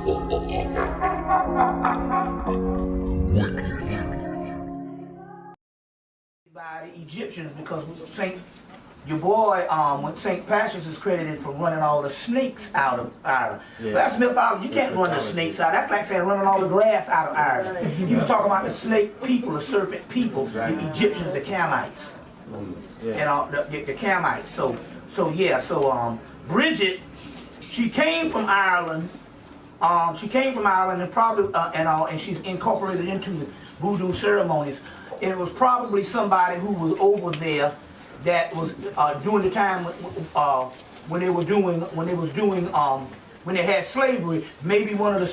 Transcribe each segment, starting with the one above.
By the Egyptians, because your boy, when St. Patrick's is credited for running all the snakes out of Ireland. Yeah. That's mythology. You can't run the snakes out. That's like saying running all the grass out of Ireland. He was talking about the snake people, the serpent people, the Egyptians, the Camites, and all the Camites. So Bridget, she came from Ireland. And probably and she's incorporated into the voodoo ceremonies. And it was probably somebody who was over there that was during the time when they had slavery. Maybe one of the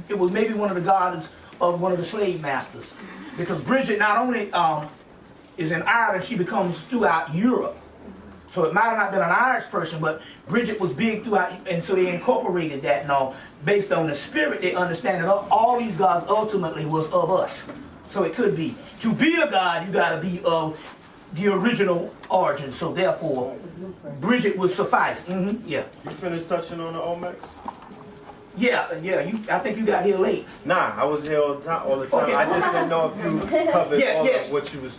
it was maybe one of the gods of one of the slave masters, because Bridget not only is in Ireland, she becomes throughout Europe. So it might have not been an Irish person, but Bridget was big throughout, and so they incorporated that and all. Based on the spirit, they understand that all these gods ultimately was of us. So it could be. To be a god, you got to be of the original origin. So therefore, Bridget would suffice. Yeah. You finished touching on the Olmecs? Yeah. I think you got here late. Nah, I was here all the time. Okay. I just didn't know if you covered all of what you was.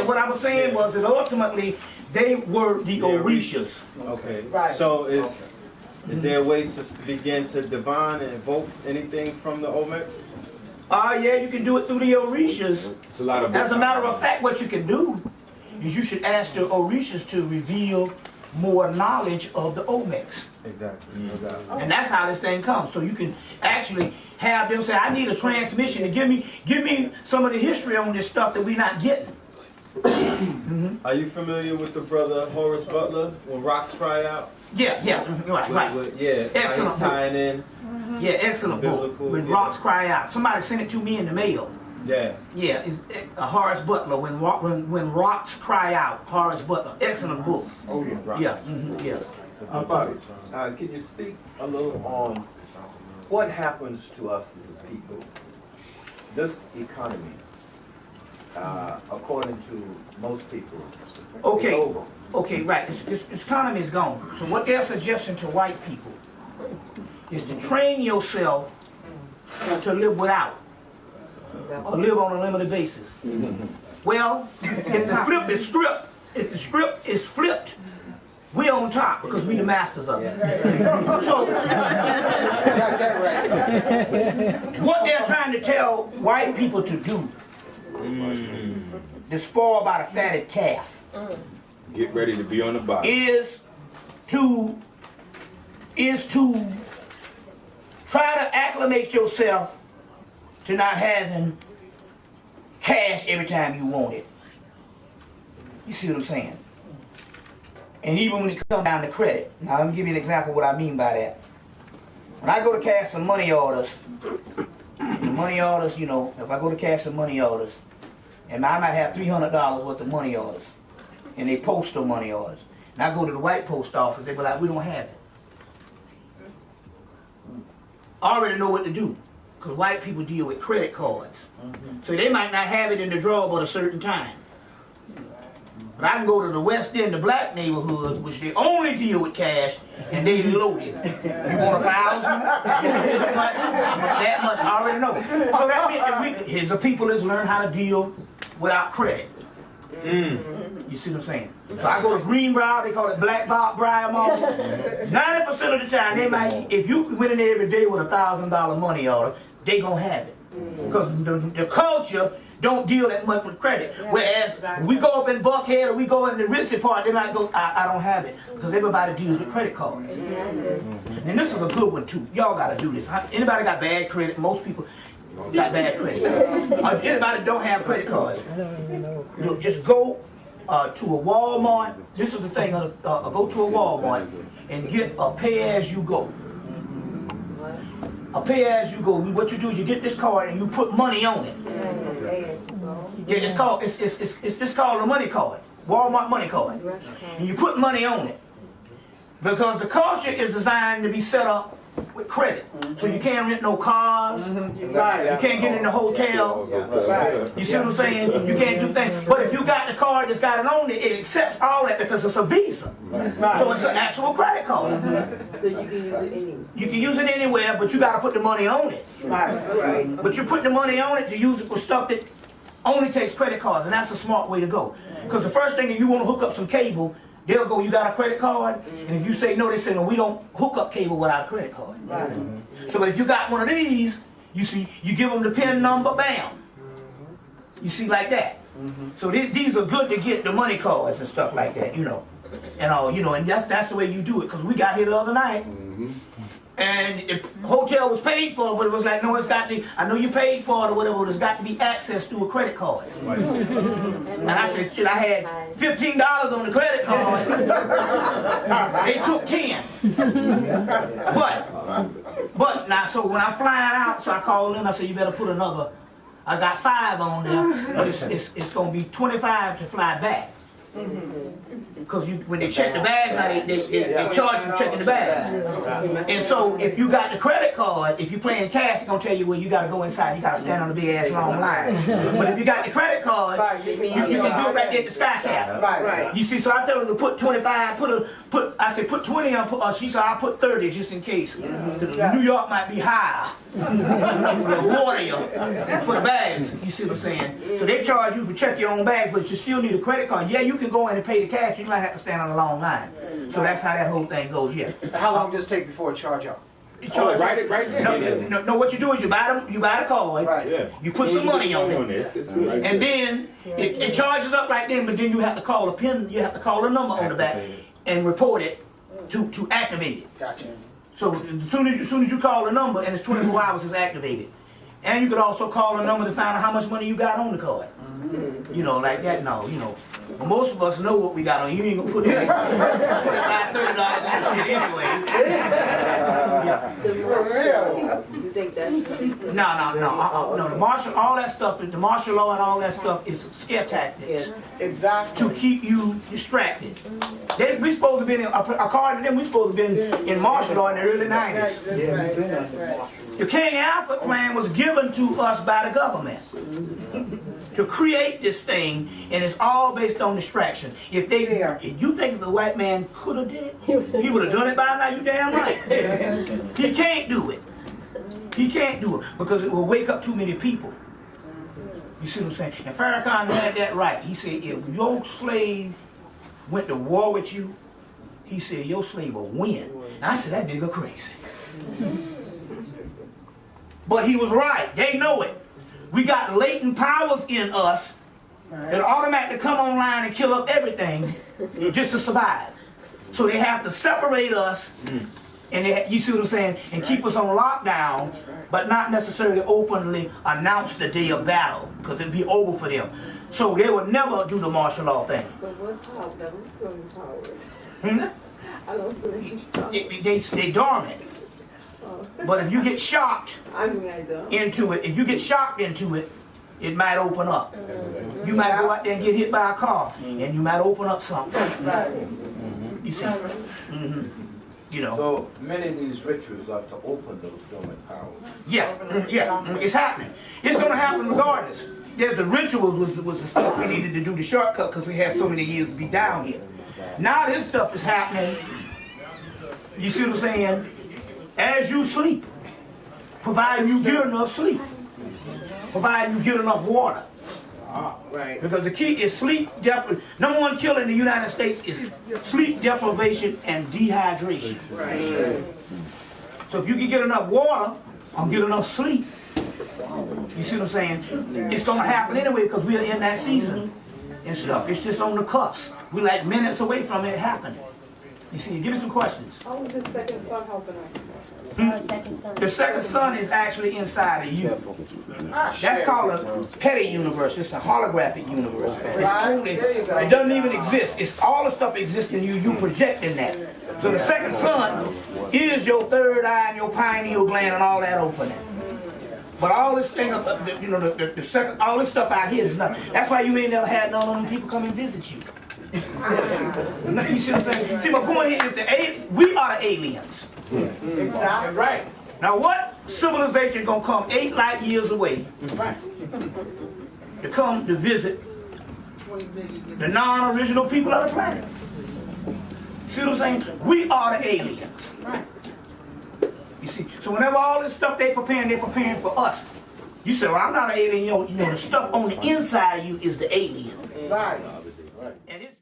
What I was saying was that ultimately they were the Orishas. Okay. Right. So is there a way to begin to divine and invoke anything from the Olmecs? Yeah, you can do it through the Orishas. As a matter of fact, what you can do is you should ask the Orishas to reveal more knowledge of the Olmecs. Exactly. And that's how this thing comes. So you can actually have them say, I need a transmission to give me some of the history on this stuff that we're not getting. Are you familiar with the brother Horace Butler, When Rocks Cry Out? Right. Excellent tying in. Yeah, excellent book. When Rocks Cry Out. Somebody sent it to me in the mail. Yeah. Yeah, it's Horace Butler, When Rocks Cry Out. Horace Butler. Excellent book. Oh, yeah. Yeah. Bobby, can you speak a little on what happens to us as a people? This economy, according to most people, is over. Okay, right. This economy is gone. So what they're suggesting to white people is to train yourself to live without, or live on a limited basis. Well, if the script is flipped, we're on top because we the masters of it. So what they're trying to tell white people to do, the spoiled by the fatted calf, get ready to be on the bottom, is to try to acclimate yourself to not having cash every time you want it. You see what I'm saying? And even when it comes down to credit. Now let me give you an example of what I mean by that. When I go to cash some money orders, if I go to cash some money orders, and I might have $300 worth of money orders, and they postal money orders, and I go to the white post office, they be like, we don't have it. I already know what to do, because white people deal with credit cards. So they might not have it in the drawer but a certain time. But I can go to the West End, the black neighborhood, which they only deal with cash, and they loaded. You want 1,000? This much? That much? I already know. So that means that here's the people that's learn how to deal without credit. You see what I'm saying? So I go to Greenbrier, they call it Black Briar Mall. 90% of the time, they might, if you went in there every day with a $1,000 money order, they gonna have it. Because the culture don't deal that much with credit. Whereas we go up in Buckhead or we go in the Ritzy part, they might go, I don't have it. Because everybody deals with credit cards. And this is a good one too. Y'all gotta do this. Anybody got bad credit? Most people got bad credit. Anybody don't have credit cards? Just go to a Walmart. This is the thing. Go to a Walmart and get a pay-as-you-go. A pay-as-you-go. What you do is you get this card and you put money on it. Yeah, it's just called a money card. Walmart money card. And you put money on it. Because the culture is designed to be set up with credit. So you can't rent no cars. You can't get in the hotel. You see what I'm saying? You can't do things. But if you got the card that's got it on it, it accepts all that because it's a Visa. So it's an actual credit card. So you can use it anywhere. You can use it anywhere, but you got to put the money on it. Right. But you put the money on it to use it for stuff that only takes credit cards, and that's a smart way to go. Because the first thing that you want to hook up some cable, they'll go, you got a credit card? And if you say no, they say, no, we don't hook up cable without a credit card. So if you got one of these, you see, you give them the PIN number, bam. You see, like that. So these are good to get the money cards and stuff like that, you know. And all, you know, and that's the way you do it. Because we got here the other night. And the hotel was paid for, but it was like, no, it's got to, I know you paid for it or whatever, but it's got to be access through a credit card. And I said, shit, I had $15 on the credit card. They took 10. But now, so when I'm flying out, so I called in, I said, you better put another, I got 5 on there, but it's going to be 25 to fly back. Because when they check the bags, now they charge you for checking the bags. And so if you got the credit card, if you're playing cash, it's going to tell you where you got to go inside. You got to stand on the big ass long line. But if you got the credit card, you can do it right there at the sky cap. Right. You see, so I tell her to put 25, I said put 20 on, she said I'll put 30 just in case. New York might be higher. Water you for the bags, you see what I'm saying? So they charge you to check your own bags, but you still need a credit card. Yeah, you can go in and pay the cash, you might have to stand on a long line. So that's how that whole thing goes, yeah. How long does it take before it charge out? Right there. No, what you do is you buy the card, Right. you put some money on it, and then it charges up right then, but then you have to call a PIN, you have to call a number on the back and report it to activate it. Gotcha. So as soon as you call the number and it's 24 hours, it's activated. And you could also call a number to find out how much money you got on the card. You know, like that. No, you know. Well, most of us know what we got on. You ain't gonna put $25, $30 on shit anyway. Yeah. You think that's No. The martial, all that stuff, the martial law and all that stuff is scare tactics. Exactly. To keep you distracted. We supposed to be in, according to them, we supposed to be in martial law in the early 90s. That's right. The King Alfred plan was given to us by the government to create this thing, and it's all based on distraction. If you think the white man could have did it, he would have done it by now, you damn right. He can't do it. He can't do it because it will wake up too many people. You see what I'm saying? And Farrakhan had that right. He said, if your slave went to war with you, he said, your slave will win. And I said, that nigga crazy. But he was right. They know it. We got latent powers in us that automatically come online and kill up everything just to survive. So they have to separate us, and you see what I'm saying, and keep us on lockdown, but not necessarily openly announce the day of battle, because it'd be over for them. So they would never do the martial law thing. But what powers? I don't believe They dormant. But if you get shocked into it, it might open up. You might go out there and get hit by a car, and you might open up something. You see? You know. So many of these rituals are to open those dormant powers. Yeah, it's happening. It's going to happen regardless. There's the rituals was the stuff we needed to do the shortcut because we had so many years to be down here. Now this stuff is happening. You see what I'm saying? As you sleep, providing you get enough sleep, providing you get enough water. Right. Because the key is sleep deprivation. Number one killer in the United States is sleep deprivation and dehydration. Right. So if you can get enough water or get enough sleep, you see what I'm saying? It's going to happen anyway because we are in that season and stuff. It's just on the cusp. We're like minutes away from it happening. You see, give me some questions. How is the second son helping us? The second son is actually inside of you. That's called a petty universe. It's a holographic universe. It doesn't even exist. It's all the stuff exists in you. You projecting that. So the second son is your third eye and your pineal gland and all that opening. But all this thing, you know, the second, all this stuff out here is nothing. That's why you ain't never had none of them people come and visit you. You see what I'm saying? See, my point here is we are the aliens. Exactly. Right. Now what civilization gonna come 8 light years away to come to visit the non-original people of the planet? See what I'm saying? We are the aliens. You see, so whenever all this stuff they're preparing for us. You say, well, I'm not an alien. You know, the stuff on the inside of you is the alien. Right. And it's